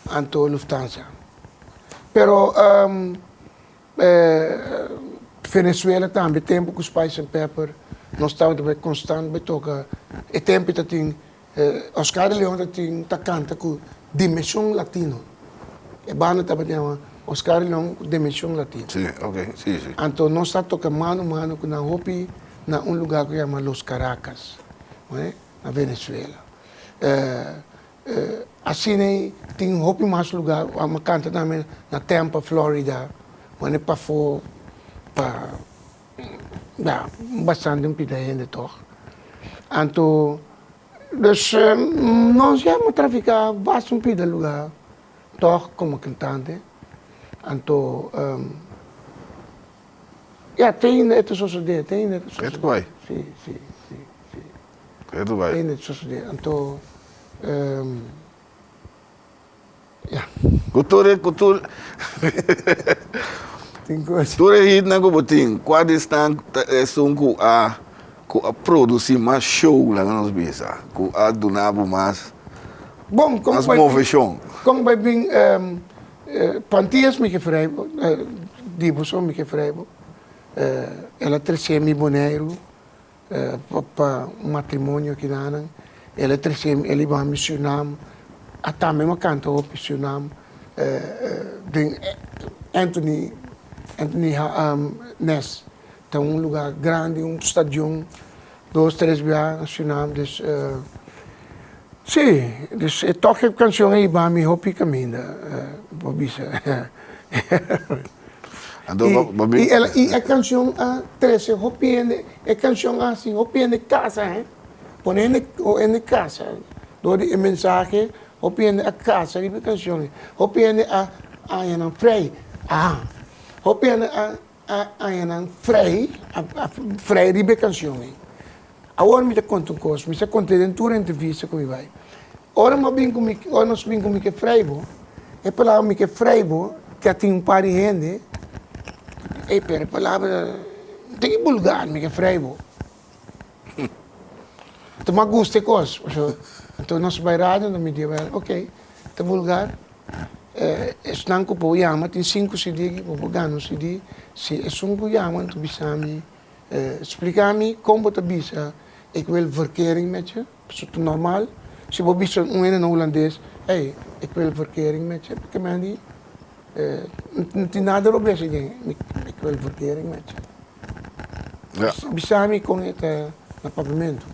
Speaker 7: anto Lufthansa. Pero Venezuela também, tempo com Spice and Pepper, nós estamos também constante, vai tocar. E tempo que tem, Oscar de Leon tem canta com Dimensão Latino. E banda também tem Oscar de Leon Dimensão Latino.
Speaker 1: Sim, ok.
Speaker 7: Então nós estamos tocando mano a mano com a Hopi, na lugar que chama Los Caracas, na Venezuela. assim tem hopi mais lugar, a canta também na Tampa, Florida, onde para for para bastante um pida ainda toch. Então, dus nós já traficar bastante um pida lugar, toch como cantante. Então, tem net suceder, tem net suceder.
Speaker 1: Het vai.
Speaker 7: Sim.
Speaker 1: Het vai.
Speaker 7: Tem net suceder. Então,
Speaker 1: Cultura.
Speaker 7: tem coisa.
Speaker 1: Cultura hit na goboting. Quando estão com a produzir mais show lá nos bisa, com a donar mais
Speaker 7: Bom, como vai vir pantias me que freibo, dibos me que freibo. Ela trouxe mi boneiro para matrimônio que danan. Ela trouxe ele vai missionar. Até mesmo canta o missionar. Anthony Ness. Tem lugar grande, estádio, 2, 3 vezes nacional. Sim, dus toque a canção aí para mim, hopi caminha, bobisa. E a canção a 13, hopi a canção assim, hopi em casa, hein? Põe em casa, dou a mensagem, hopi a casa, a canção, hopi a não frei, hopi a não frei, a canção. Agora me conta uma coisa, me conta dentro da entrevista como vai. Ora nós vim com que freibo, é palavra me que freibo, que tem par de gente, é pera palavra, tem que vulgar me que freibo. Então me gusta coisa, então nós vai rádio, não me diz, ok, tá vulgar, estão com o yama, tem 5 CD, o ganho CD, se é 5 yama, tu bisa me explicar-me como tu bisa. Ik wil verkering met je, dat is normaal. Als je bijvoorbeeld een Hollandees, hey, ik wil verkering met je. Ik ben die, niet nader op deze dingen. Ik wil verkering met je.
Speaker 1: Ja.
Speaker 7: Bisami kon het naar pavimento.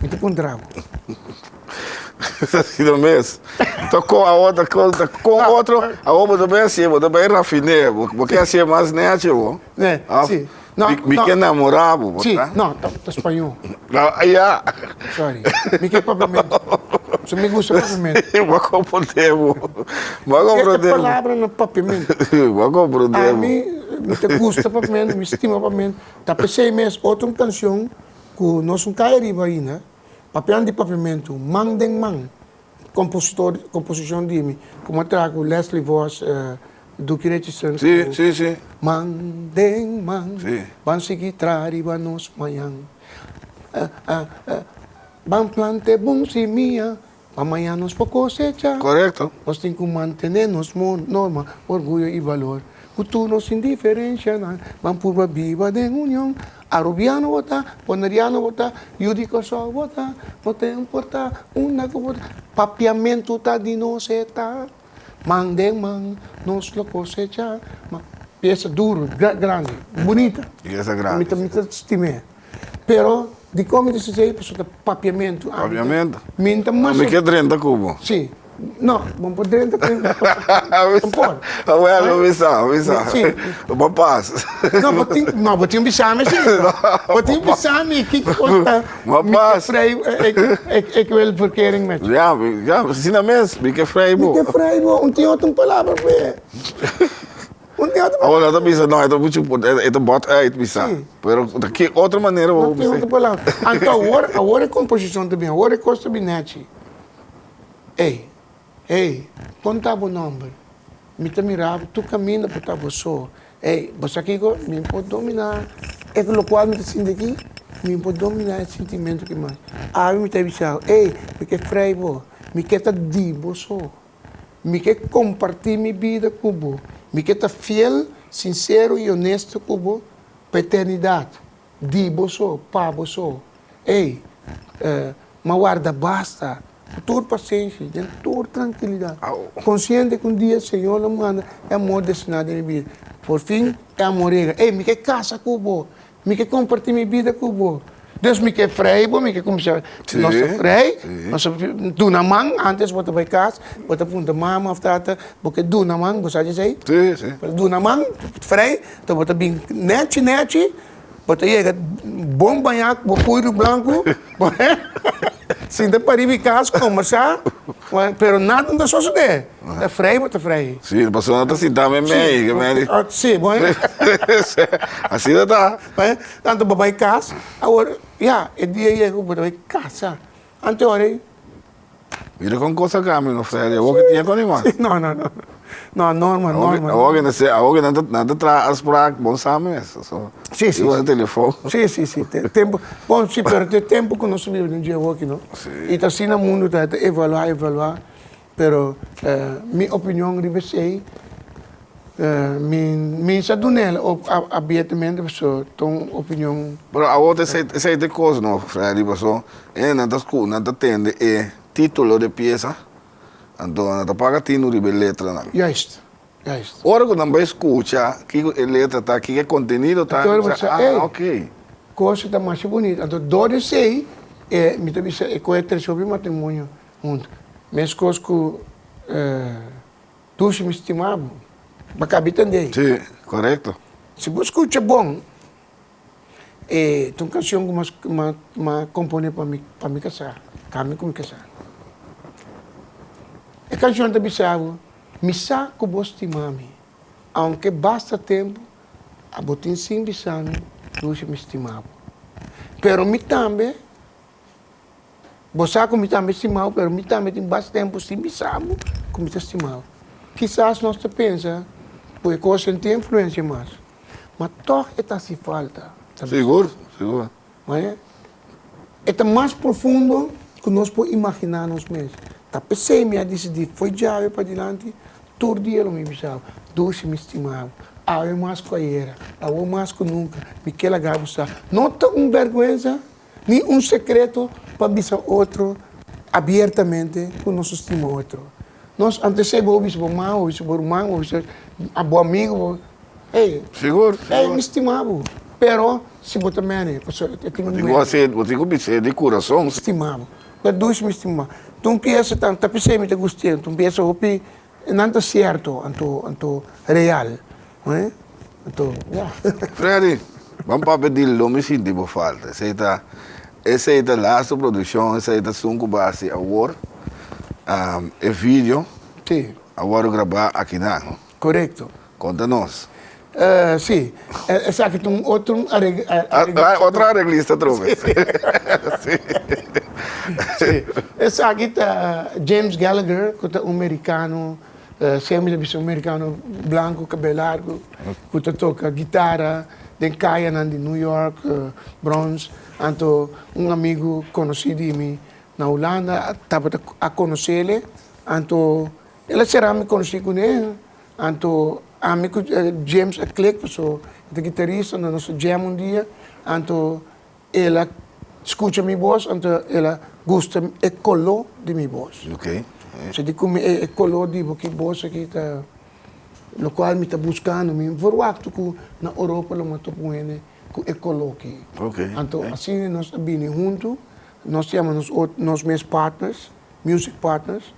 Speaker 7: Niet op een drago.
Speaker 1: Assim do mês. Então com a outra coisa, com outro, a outra também assim, também rafinei, porque assim é mais nético.
Speaker 7: Né, sim.
Speaker 1: Me quer namorar,
Speaker 7: sim, não, tá espanhol.
Speaker 1: Yeah.
Speaker 7: Sorry, me quer pavimento. Se me gusta pavimento.
Speaker 1: Vou compreender.
Speaker 7: É palavra no pavimento.
Speaker 1: Vou compreender.
Speaker 7: A mim, me te gusta pavimento, me estima pavimento. Tá pensei mesmo, outra canção, que nós não caímos aí, né? Papel de pavimento, Mandem Man, composição de mim, como trago Leslie Voss, do Kirechisan.
Speaker 1: Sim.
Speaker 7: Mandem Man,
Speaker 1: sim.
Speaker 7: Van seguir trari, van nos manhã. Van plante bom semilla, amanhã nos por cosecha.
Speaker 1: Correto.
Speaker 7: Nós temos que manter-nos norma, orgulho e valor. Cultura sem diferença, van por viva de união. Arubiano vota, Poneriano vota, Yudico só vota, não tem importa, uma que vota. Papiamento tá de nós tá, mandem man, nos lo cosecha. Peça duro, grande, bonita.
Speaker 1: E essa grande.
Speaker 7: Me estimei. Pero, de como dizer, pessoa papiamento.
Speaker 1: Papiamento?
Speaker 7: Minta mais.
Speaker 1: Me quer 30 cubo.
Speaker 7: Sim. Não, vamos por 30 cubo. Não pode.
Speaker 1: Vamos pensar.
Speaker 7: Sim.
Speaker 1: Vamos passar.
Speaker 7: Não, botinho bichame, sim. Botinho bichame, que custa.
Speaker 1: Vamos passar.
Speaker 7: Ik wil verkering met je.
Speaker 1: Ja, sim mesmo. Me quer freibo.
Speaker 7: Me quer freibo, não tem outra palavra para ver.
Speaker 1: Agora está pensando, não, então bota aí, pensar. Mas daqui outra maneira
Speaker 7: vou pensar. Não tem outra palavra. Então agora é composição também, agora é costa binete. Ei, conta o nome. Me te mirava, tu caminha para você. Ei, você aqui me pode dominar. É que o qual me sinto aqui, me pode dominar esse sentimento que mais. Me te avisar, me quer freibo, me quer estar de você. Me quer compartilhar minha vida com você. Me quer estar fiel, sincero e honesto com você para a eternidade. De você, para você. Mas guarda, basta. Toda paciência, toda tranquilidade. Consciente que um dia o Senhor nos manda, é amor destinado em minha vida. Por fim, é amor. Me quer casa com você. Me quer compartilhar minha vida com você. Dus me que freio, me que começar nossa freio, nossa do na mão antes bota vai casa, bota punta mama after, porque do na mão, você diz?
Speaker 1: Sim.
Speaker 7: Do na mão, freio, então bota bem nete, bota aí bom banhaco, puro branco, sim da para ir casa conversar, pero nada não só se der, é freio, bota freio.
Speaker 1: Sim, a pessoa não está assim também meio,
Speaker 7: Sim, bom.
Speaker 1: Assim não está.
Speaker 7: Tanto babai casa, agora, é dia que eu vou casa. Ante hora.
Speaker 1: Mira com coisa câmbio no Fred, eu que tinha com animais.
Speaker 7: Não, normal.
Speaker 1: Agora não traz para bom sabe isso.
Speaker 7: Sim.
Speaker 1: O telefone.
Speaker 7: Sim. Tempo, bom, sim, pero tem tempo que nós vivemos no dia hoje, não? E tá assim no mundo tá evaluar, pero minha opinião deve ser minha sadunela abertamente pessoa tom opinião.
Speaker 1: Pero a outra essa de coisa não, Fred, pessoa, não atende título de peça. Então, não paga tino de letra não.
Speaker 7: Justo.
Speaker 1: Ora quando não vai escutar que a letra tá, que o conteúdo tá, ok.
Speaker 7: Coisa tá mais bonita. Então, dois sei, me também é coisa sobre matrimônio junto. Mas coisas que tu me estimava, para caber também.
Speaker 1: Sim, correto.
Speaker 7: Se você escuta bom, tem uma canção que eu compõe para me casar, me casar. A canção também sabe, me saco você mami, aunque basta tempo, a botin sim bisami, você me estimava. Pero me também, você me também estimava, pero me também tem bastante tempo sim bisamo, como me estimava. Quizás nós pensa, porque coisa tem influência mais, mas toch é assim falta.
Speaker 1: Seguro.
Speaker 7: Mas é mais profundo que nós podemos imaginar nós mesmos. Tá pensei me a decidir, foi já para adiante, todo dia eu me bisava, doce me estimava, eu mais que era, eu mais que nunca, me que ela gostar. Não tem vergonha, nem segredo para bisar outro abertamente, que nós estimamos outro. Nós antecedemos o bispo mal, o bispo irmão, o bispo amigo,
Speaker 1: Seguro.
Speaker 7: Me estimava, pero se botar mene, eu tenho
Speaker 1: Você tem de coração.
Speaker 7: Estimava, mas doce me estimava. Tu pensa tanto, pensei me gostei, tu pensa hopi, não é certo, anto real, não é? Então,
Speaker 1: Freddy, vamos para pedir o me sinto por falta. Essa é a last produção, essa é a Sunco Base Award, vídeo,
Speaker 7: sim.
Speaker 1: agora gravar aqui não.
Speaker 7: Correto.
Speaker 1: Conta-nos.
Speaker 7: Sim, essa aqui tem outro
Speaker 1: outra arreglista trouxe.
Speaker 7: Sim. Essa aqui está James Gallagher, que é americano, sempre americano, branco, cabelo largo, que toca guitarra, den caia de New York, Bronx. Então, amigo conhecido de mim na Holanda, estava a conhecê-lo, então, ele será me conhecido com ele, então, amigo James Click, o guitarrista, no nosso jam dia, então, ele escuta minha voz, então, ele gosta e colou de minha voz.
Speaker 1: Ok.
Speaker 7: Se dico me colou de que voz aqui está, no qual me está buscando, me verwakto que na Europa lo mato com ele, que colou aqui.
Speaker 1: Ok.
Speaker 7: Então, assim nós estamos juntos, nós chamamos nos meus partners, music partners,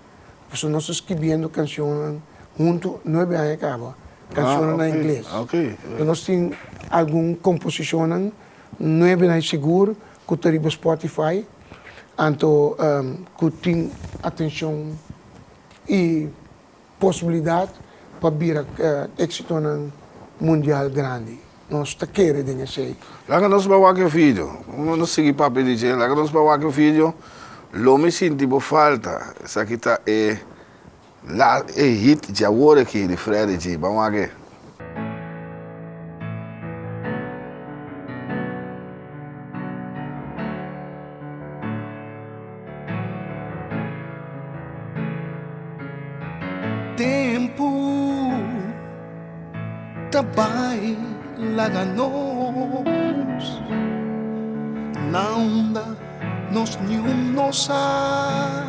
Speaker 7: porque nós escrevendo canções juntos, não é bem acaba, canções em inglês.
Speaker 1: Ok.
Speaker 7: Nós temos alguma composição, não é bem seguro, que está no Spotify, então, que tem atenção e possibilidade para vir êxito mundial grande. Nós estamos querendo isso.
Speaker 1: Lá nós vamos ver o vídeo, vamos seguir para pedir, lá nós vamos ver o vídeo, lo me sinto por falta, essa aqui está é hit de agora aqui de Freddy, vamos ver.
Speaker 9: Tempo tabay laganos na onda nos nium nossa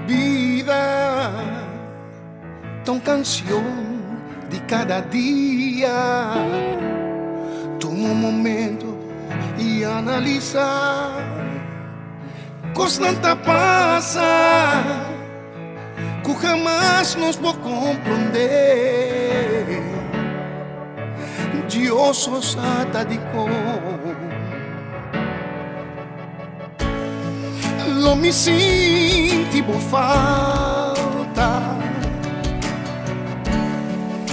Speaker 9: vida tão canção de cada dia toma um momento e analisar. Coisa não tá passa, que jamás nos vou compreender. Dios sata di con. Lo mi senti falta.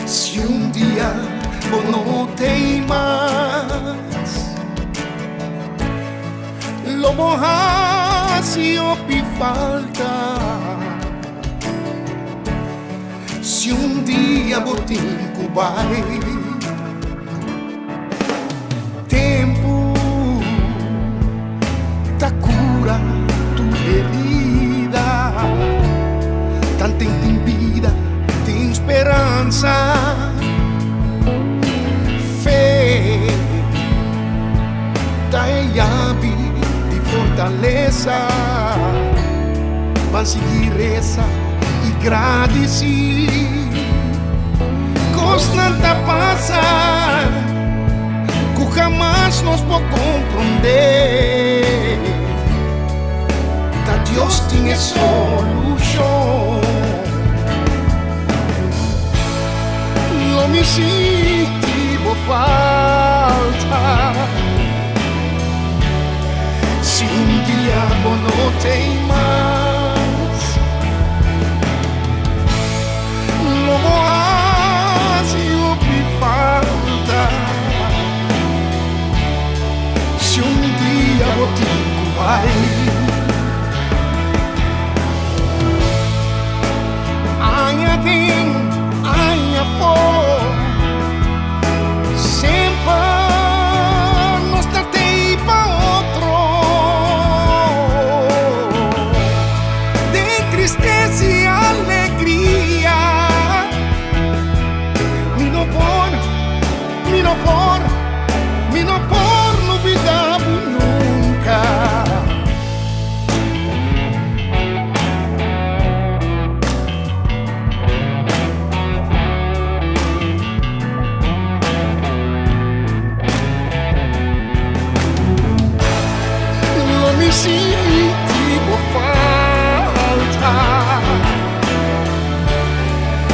Speaker 9: Se um dia eu não tem mais, lo morra se eu falta. Se um dia eu te incubai, tempo ta cura tu herida, tanto tem vida, tem esperança, fé, ta llave de fortaleza, para seguir essa e agradecer. Coisa não tá passar, que jamás nos vou compreender. Da Deus tinha solução. Não me senti falta. Se um dia eu não tem mais, não morra se eu falta. Se um dia eu te vai, ainda tem, ainda for, sempre nos tratei para outro. De tristeza e alegria, me não por, me não por, me não por no vida nunca. Não me senti falta.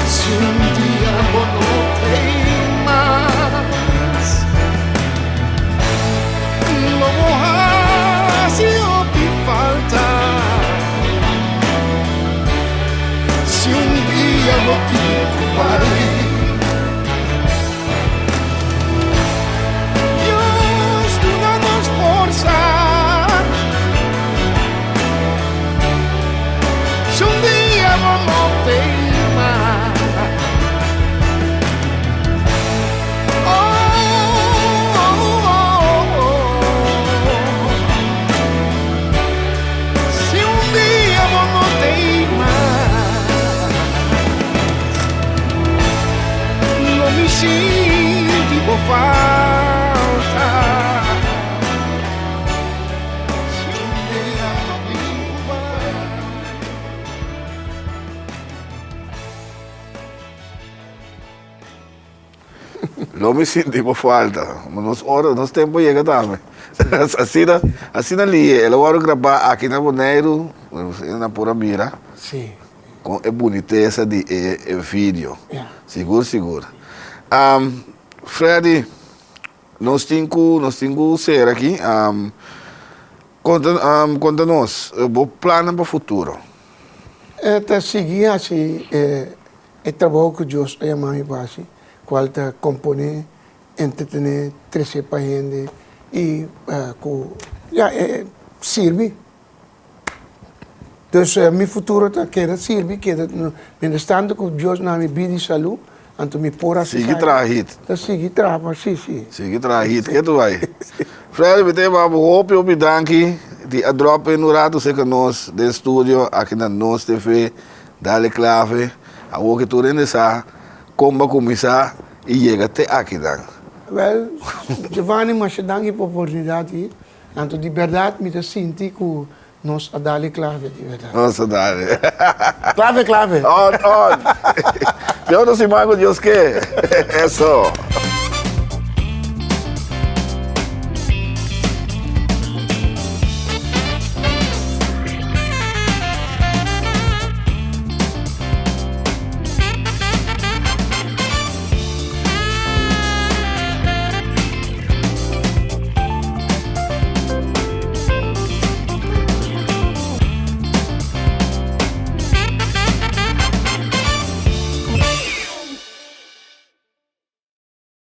Speaker 9: Se um dia eu não tenho mais, não morra se eu te falta. Se um dia eu te parei, Deus tu dá-nos força. Se um dia eu não tenho mais, se um dia eu não tenho mais, não me sinto falta. Se um dia eu não tenho mais.
Speaker 1: Não me sinto falta, mas nosso tempo chega também. Assim ali, ela vai gravar aqui na Bonaire, na Pura Mira,
Speaker 7: Sim.
Speaker 1: com a boniteza de vídeo.
Speaker 7: Yeah.
Speaker 1: Seguro. Freddy, nós temos ser aqui. Conta-nos, o plano para o futuro.
Speaker 7: Tá seguir assim, é trabalho que Deus é mais fácil. Qual tá componer, entretener, trazer para gente e serve. Então, meu futuro tá queda serve, queda, estando com Deus na minha vida e saúde, então me pôr
Speaker 1: Sigue trabalhando.
Speaker 7: Tá seguir trabalho, sim.
Speaker 1: Sigue trabalhando, que tu vai. Freddy, me tem uma hope e danke de a drop no rato se que nós do estúdio aqui na Nos TV, dale clave, a o que tu rendeça, como começar e chega até aqui dan.
Speaker 7: Well, Giovanni, mas danke por oportunidade. Então, de verdade, me sinto que nós a dale clave, de verdade.
Speaker 1: Nossa, dale.
Speaker 7: Clave.
Speaker 1: On. Deus não se mago, Deus quer. É só.